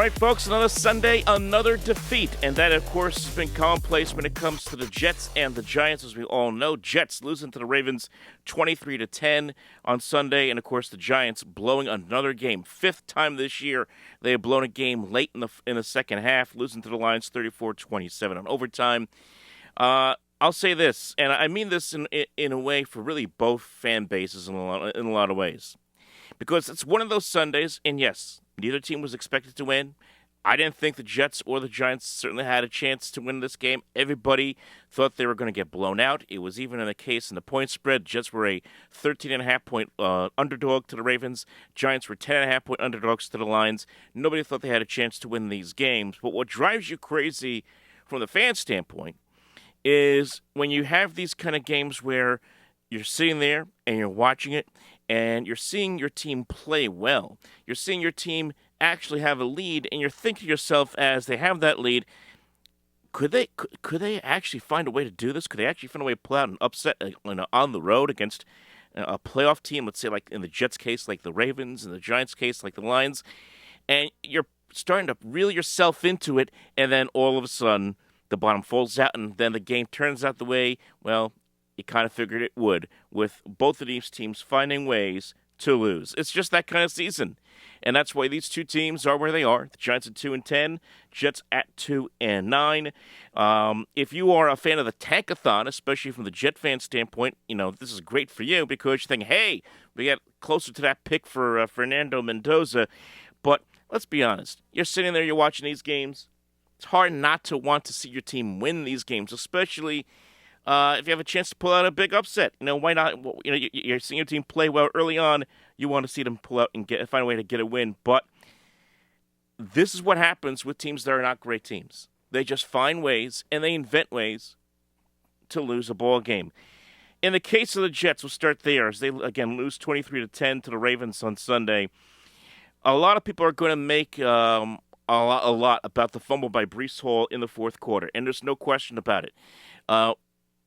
right, folks, another Sunday, another defeat. And that, of course, has been commonplace when it comes to the Jets and the Giants, as we all know. Jets losing to the Ravens 23-10 on Sunday. And, of course, the Giants blowing another game. Fifth time this year they have blown a game late in the second half, losing to the Lions 34-27 on overtime. I'll say this, and I mean this in a way for really both fan bases in a lot of ways. Because it's one of those Sundays, and yes, neither team was expected to win. I didn't think the Jets or the Giants certainly had a chance to win this game. Everybody thought they were going to get blown out. It was even in the case in the point spread. Jets were a 13.5-point underdog to the Ravens. Giants were 10.5-point underdogs to the Lions. Nobody thought they had a chance to win these games. But what drives you crazy from the fan standpoint is when you have these kind of games where you're sitting there and you're watching it and you're seeing your team play well. You're seeing your team actually have a lead, and you're thinking to yourself as they have that lead, could they actually find a way to do this? Could they actually find a way to pull out an upset on the road against a playoff team, let's say like in the Jets' case, like the Ravens, in the Giants' case, like the Lions? And you're starting to reel yourself into it, and then all of a sudden the bottom falls out, and then the game turns out the way, well, you kind of figured it would, with both of these teams finding ways to lose. It's just that kind of season. And that's why these two teams are where they are. The Giants at 2-10, Jets at 2-9. If you are a fan of the Tankathon, especially from the Jet fan standpoint, this is great for you because you think, hey, we get closer to that pick for Fernando Mendoza. But let's be honest. You're sitting there, you're watching these games. It's hard not to want to see your team win these games, especially if you have a chance to pull out a big upset. Why not? You're seeing your team play well early on. You want to see them pull out and find a way to get a win. But this is what happens with teams that are not great teams. They just find ways and they invent ways to lose a ball game. In the case of the Jets, we'll start there as they again lose 23-10 to the Ravens on Sunday. A lot of people are going to make a lot about the fumble by Breece Hall in the fourth quarter, and there's no question about it.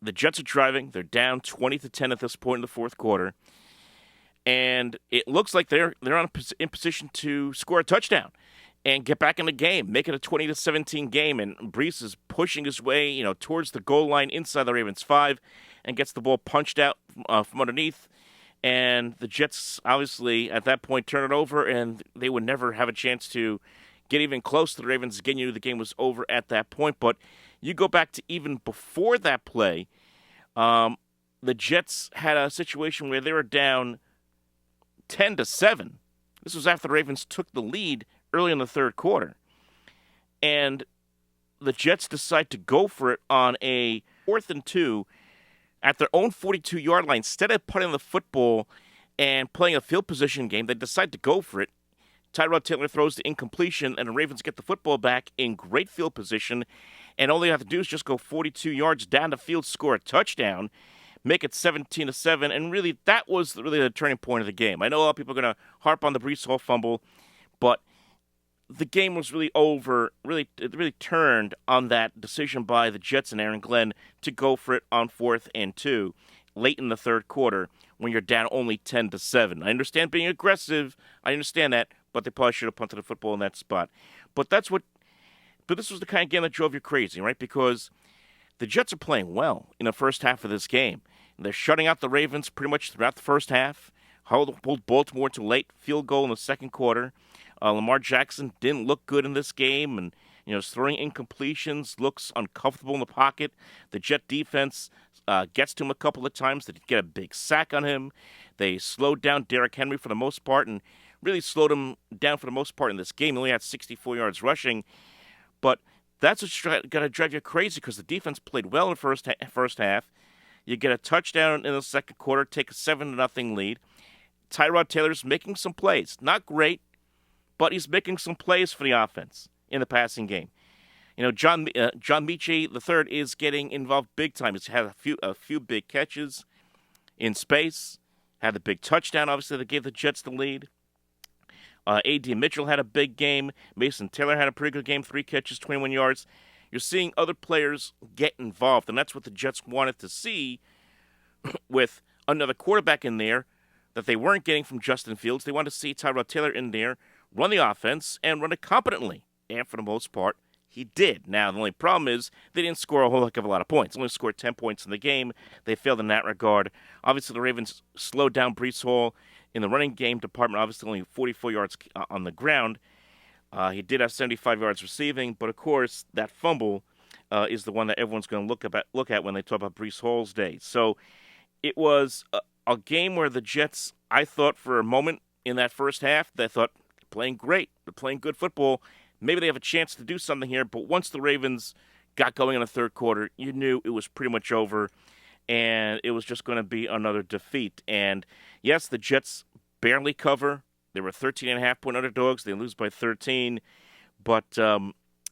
The Jets are driving. They're down 20-10 at this point in the fourth quarter. And it looks like they're in position to score a touchdown and get back in the game, make it a 20-17 game. And Breece is pushing his way, towards the goal line inside the Ravens 5 and gets the ball punched out from underneath. And the Jets, obviously, at that point, turn it over, and they would never have a chance to get even close to the Ravens. Again, you knew the game was over at that point. But you go back to even before that play, the Jets had a situation where they were down 10-7. This was after the Ravens took the lead early in the third quarter. And the Jets decide to go for it on a 4th and 2 at their own 42-yard line. Instead of putting the football and playing a field position game, they decide to go for it. Tyrod Taylor throws the incompletion, and the Ravens get the football back in great field position. And all they have to do is just go 42 yards down the field, score a touchdown, make it 17-7, and really that was the turning point of the game. I know a lot of people are going to harp on the Breece Hall fumble, but the game was really over. It really turned on that decision by the Jets and Aaron Glenn to go for it on 4th and 2 late in the third quarter when you're down only 10-7. I understand being aggressive. I understand that, but they probably should have punted the football in that spot. But this was the kind of game that drove you crazy, right? Because the Jets are playing well in the first half of this game. They're shutting out the Ravens pretty much throughout the first half. Hold Baltimore to late field goal in the second quarter. Lamar Jackson didn't look good in this game, and is throwing incompletions, looks uncomfortable in the pocket. The Jet defense gets to him a couple of times. They get a big sack on him. They slowed down Derrick Henry for the most part, and really slowed him down for the most part in this game. He only had 64 yards rushing, but that's what's going to drive you crazy because the defense played well in the first half. You get a touchdown in the second quarter, take a 7-0 lead. Tyrod Taylor's making some plays. Not great, but he's making some plays for the offense in the passing game. John Michie III is getting involved big time. He's had a few big catches in space. Had the big touchdown, obviously, that gave the Jets the lead. A.D. Mitchell had a big game. Mason Taylor had a pretty good game, 3 catches, 21 yards. You're seeing other players get involved, and that's what the Jets wanted to see with another quarterback in there that they weren't getting from Justin Fields. They wanted to see Tyrod Taylor in there run the offense and run it competently. And for the most part, he did. Now, the only problem is they didn't score a whole heck of a lot of points. They only scored 10 points in the game. They failed in that regard. Obviously, the Ravens slowed down Breece Hall in the running game department. Obviously, only 44 yards on the ground. He did have 75 yards receiving, but of course, that fumble is the one that everyone's going to look at when they talk about Breece Hall's day. So it was a game where the Jets, I thought for a moment in that first half, they thought, playing great, they're playing good football. Maybe they have a chance to do something here, but once the Ravens got going in the third quarter, you knew it was pretty much over, and it was just going to be another defeat. And yes, the Jets barely cover. They were 13.5-point underdogs. They lose by 13, but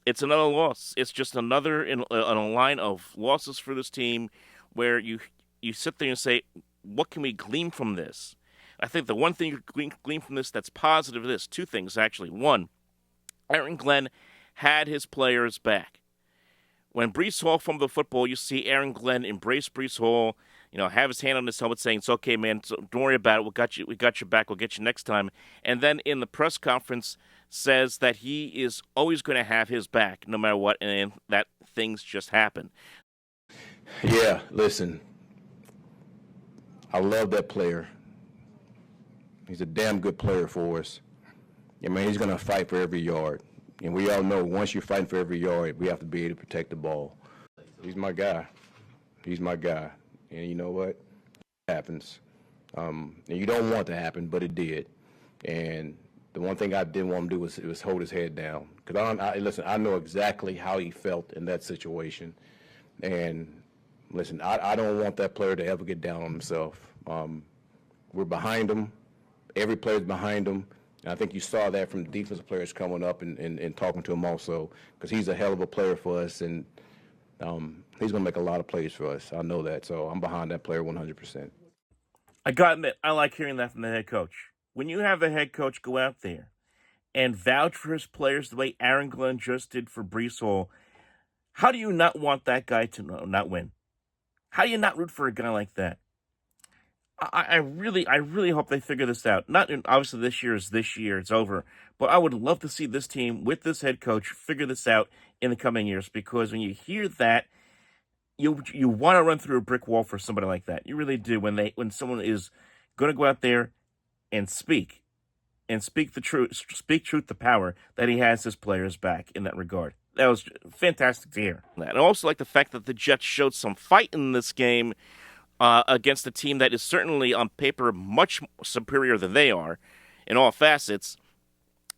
it's another loss. It's just another in a line of losses for this team where you sit there and say, what can we glean from this? I think the one thing you can glean from this that's positive is two things, actually. One, Aaron Glenn had his players back. When Breece Hall fumbled the football, you see Aaron Glenn embrace Breece Hall, have his hand on his helmet saying, it's okay, man, so don't worry about it, we got your back, we'll get you next time. And then in the press conference says that he is always going to have his back no matter what, and that things just happen. Yeah, listen, I love that player. He's a damn good player for us. I mean, he's going to fight for every yard. And we all know once you're fighting for every yard, we have to be able to protect the ball. He's my guy. He's my guy. And you know what? It happens. And you don't want it to happen, but it did. And the one thing I didn't want him to do was hold his head down. Because listen, I know exactly how he felt in that situation. And listen, I don't want that player to ever get down on himself. We're behind him. Every player's behind him. And I think you saw that from the defensive players coming up and talking to him also, because he's a hell of a player for us, and he's going to make a lot of plays for us. I know that, so I'm behind that player 100%. I got to admit, I like hearing that from the head coach. When you have the head coach go out there and vouch for his players the way Aaron Glenn just did for Breece Hall, how do you not want that guy to not win? How do you not root for a guy like that? I really hope they figure this out. Not obviously this year is this year; it's over. But I would love to see this team with this head coach figure this out in the coming years. Because when you hear that, you want to run through a brick wall for somebody like that. You really do. When someone is going to go out there and speak the truth, speak truth to power, that he has his players back in that regard. That was fantastic to hear. And I also like the fact that the Jets showed some fight in this game. Against a team that is certainly on paper much superior than they are in all facets.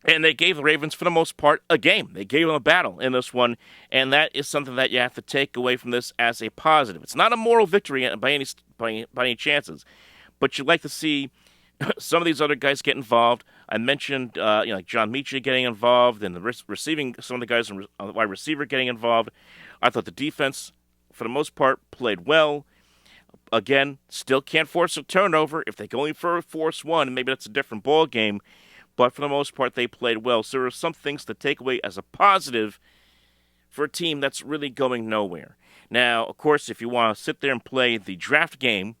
And they gave the Ravens, for the most part, a game. They gave them a battle in this one, and that is something that you have to take away from this as a positive. It's not a moral victory by any chances, but you'd like to see some of these other guys get involved. I mentioned like John Michie getting involved, and the receiving, some of the guys on the wide receiver getting involved. I thought the defense, for the most part, played well. Again, still can't force a turnover. If they can only force one, maybe that's a different ball game. But for the most part, they played well. So there are some things to take away as a positive for a team that's really going nowhere. Now, of course, if you want to sit there and play the draft game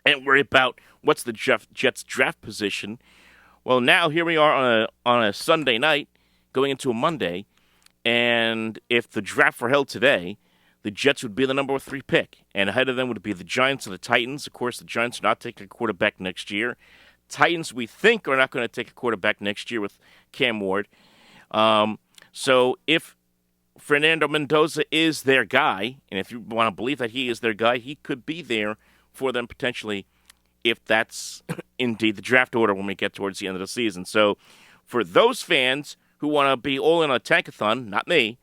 and worry about what's the Jets' draft position, well, now here we are on a Sunday night going into a Monday, and if the draft were held today, the Jets would be the number 3 pick, and ahead of them would be the Giants and the Titans. Of course, the Giants are not taking a quarterback next year. Titans, we think, are not going to take a quarterback next year with Cam Ward. So if Fernando Mendoza is their guy, and if you want to believe that he is their guy, he could be there for them potentially if that's indeed the draft order when we get towards the end of the season. So for those fans who want to be all in on a tankathon, not me,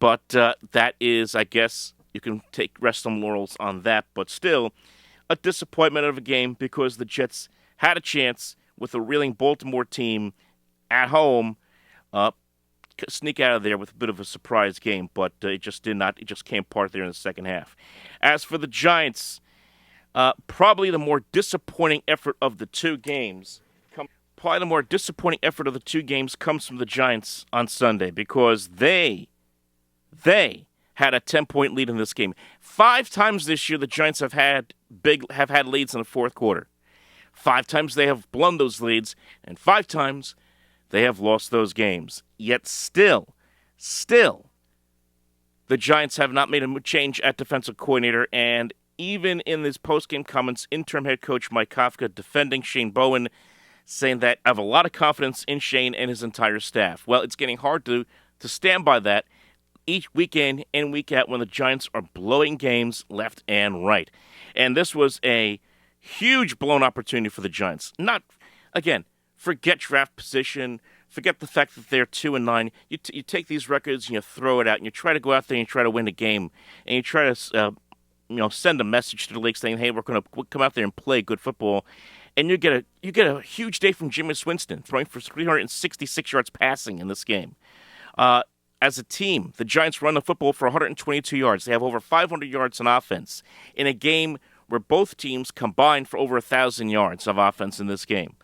but that is, I guess, you can rest some laurels on that. But still, a disappointment of a game because the Jets had a chance with a reeling Baltimore team at home, sneak out of there with a bit of a surprise game. But it just did not. It just came apart there in the second half. As for the Giants, probably the more disappointing effort of the two games. Probably the more disappointing effort of the two games comes from the Giants on Sunday because they had a 10-point lead in this game. 5 times this year, the Giants have had leads in the fourth quarter. 5 times they have blown those leads, and 5 times they have lost those games. Yet still, the Giants have not made a change at defensive coordinator, and even in his postgame comments, interim head coach Mike Kafka defending Shane Bowen, saying that I have a lot of confidence in Shane and his entire staff. Well, it's getting hard to stand by that each week in and week out when the Giants are blowing games left and right. And this was a huge blown opportunity for the Giants. Not, again, forget draft position, forget the fact that they're 2-9. You take these records and you throw it out, and you try to go out there and you try to win a game, and you try to send a message to the league saying, hey, we're going to come out there and play good football. And you get a huge day from Jameis Winston, throwing for 366 yards passing in this game. As a team, the Giants run the football for 122 yards. They have over 500 yards on offense in a game where both teams combined for over 1,000 yards of offense in this game.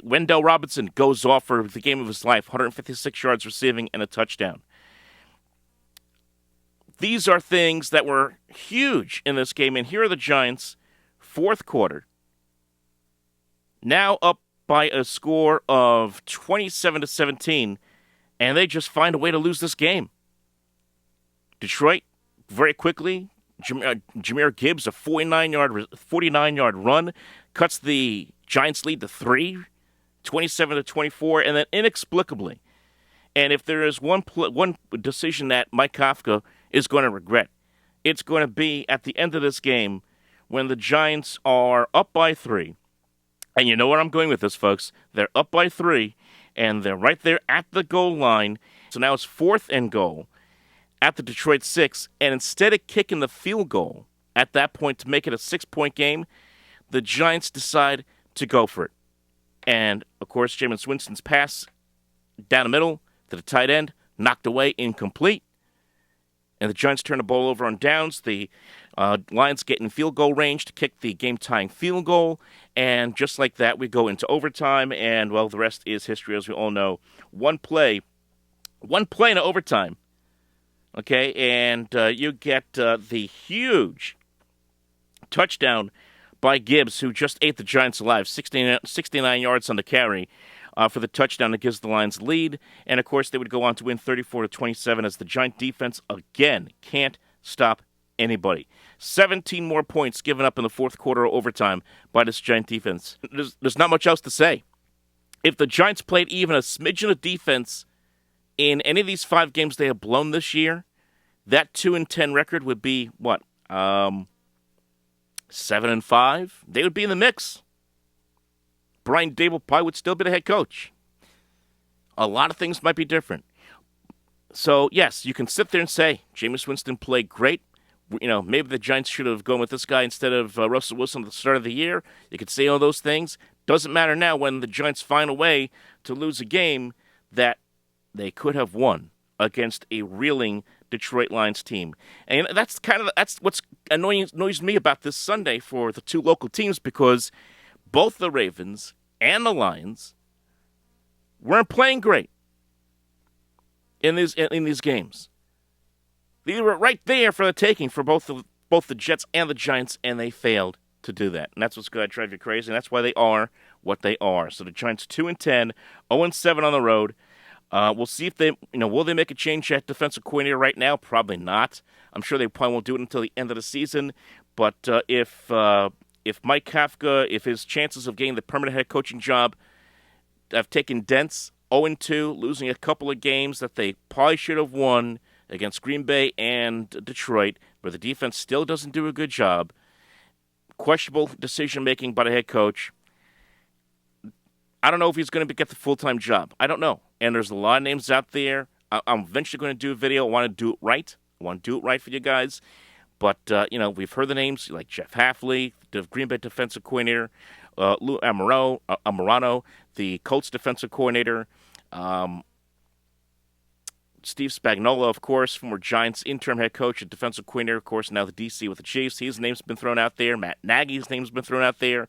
Wendell Robinson goes off for the game of his life, 156 yards receiving and a touchdown. These are things that were huge in this game, and here are the Giants, fourth quarter, now up by a score of 27-17, and they just find a way to lose this game. Detroit, very quickly, Jahmyr Gibbs, a 49-yard run, cuts the Giants' lead to 3, 27-24, and then inexplicably, and if there is one decision that Mike Kafka is going to regret, it's going to be at the end of this game when the Giants are up by 3. And you know where I'm going with this, folks. They're up by 3, and they're right there at the goal line. So now it's 4th and goal at the Detroit 6. And instead of kicking the field goal at that point to make it a 6-point game, the Giants decide to go for it. And, of course, Jameis Winston's pass down the middle to the tight end, knocked away, incomplete. And the Giants turn the ball over on downs. The Lions get in field goal range to kick the game-tying field goal. And just like that, we go into overtime. And, well, the rest is history, as we all know. One play in overtime. Okay, and you get the huge touchdown by Gibbs, who just ate the Giants alive, 69 yards on the carry. For the touchdown that gives the Lions lead. And, of course, they would go on to win 34-27 as the Giant defense, again, can't stop anybody. 17 more points given up in the fourth quarter of overtime by this Giant defense. There's not much else to say. If the Giants played even a smidgen of defense in any of these 5 games they have blown this year, that 2-10 record would be, 7-5? They would be in the mix. Brian Dable probably would still be the head coach. A lot of things might be different. So, yes, you can sit there and say, Jameis Winston played great. Maybe the Giants should have gone with this guy instead of Russell Wilson at the start of the year. You could say all those things. Doesn't matter now when the Giants find a way to lose a game that they could have won against a reeling Detroit Lions team. And that's what's annoys me about this Sunday for the 2 local teams, because both the Ravens and the Lions weren't playing great in these games. They were right there for the taking for both the Jets and the Giants, and they failed to do that. And that's what's going to drive you crazy, and that's why they are what they are. So the Giants 2-10, 0-7 on the road. We'll see if they, will they make a change at defensive coordinator right now? Probably not. I'm sure they probably won't do it until the end of the season. But if Mike Kafka, if his chances of getting the permanent head coaching job have taken dents, 0-2, losing a couple of games that they probably should have won against Green Bay and Detroit, where the defense still doesn't do a good job, questionable decision-making by the head coach, I don't know if he's going to get the full-time job. I don't know. And there's a lot of names out there. I'm eventually going to do a video. I want to do it right. I want to do it right for you guys. But, we've heard the names like Jeff Hafley, the Green Bay defensive coordinator, Lou Amorano, the Colts defensive coordinator, Steve Spagnuolo, of course, former Giants interim head coach and defensive coordinator, of course, now the DC with the Chiefs. His name's been thrown out there. Matt Nagy's name's been thrown out there.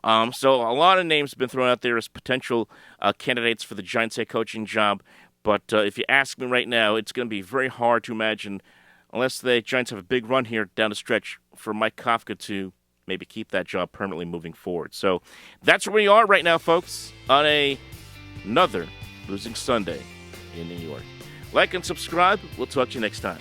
So a lot of names have been thrown out there as potential candidates for the Giants head coaching job. But if you ask me right now, it's going to be very hard to imagine, unless the Giants have a big run here down the stretch, for Mike Kafka to maybe keep that job permanently moving forward. So that's where we are right now, folks, on a Another losing Sunday in New York. Like and subscribe. We'll talk to you next time.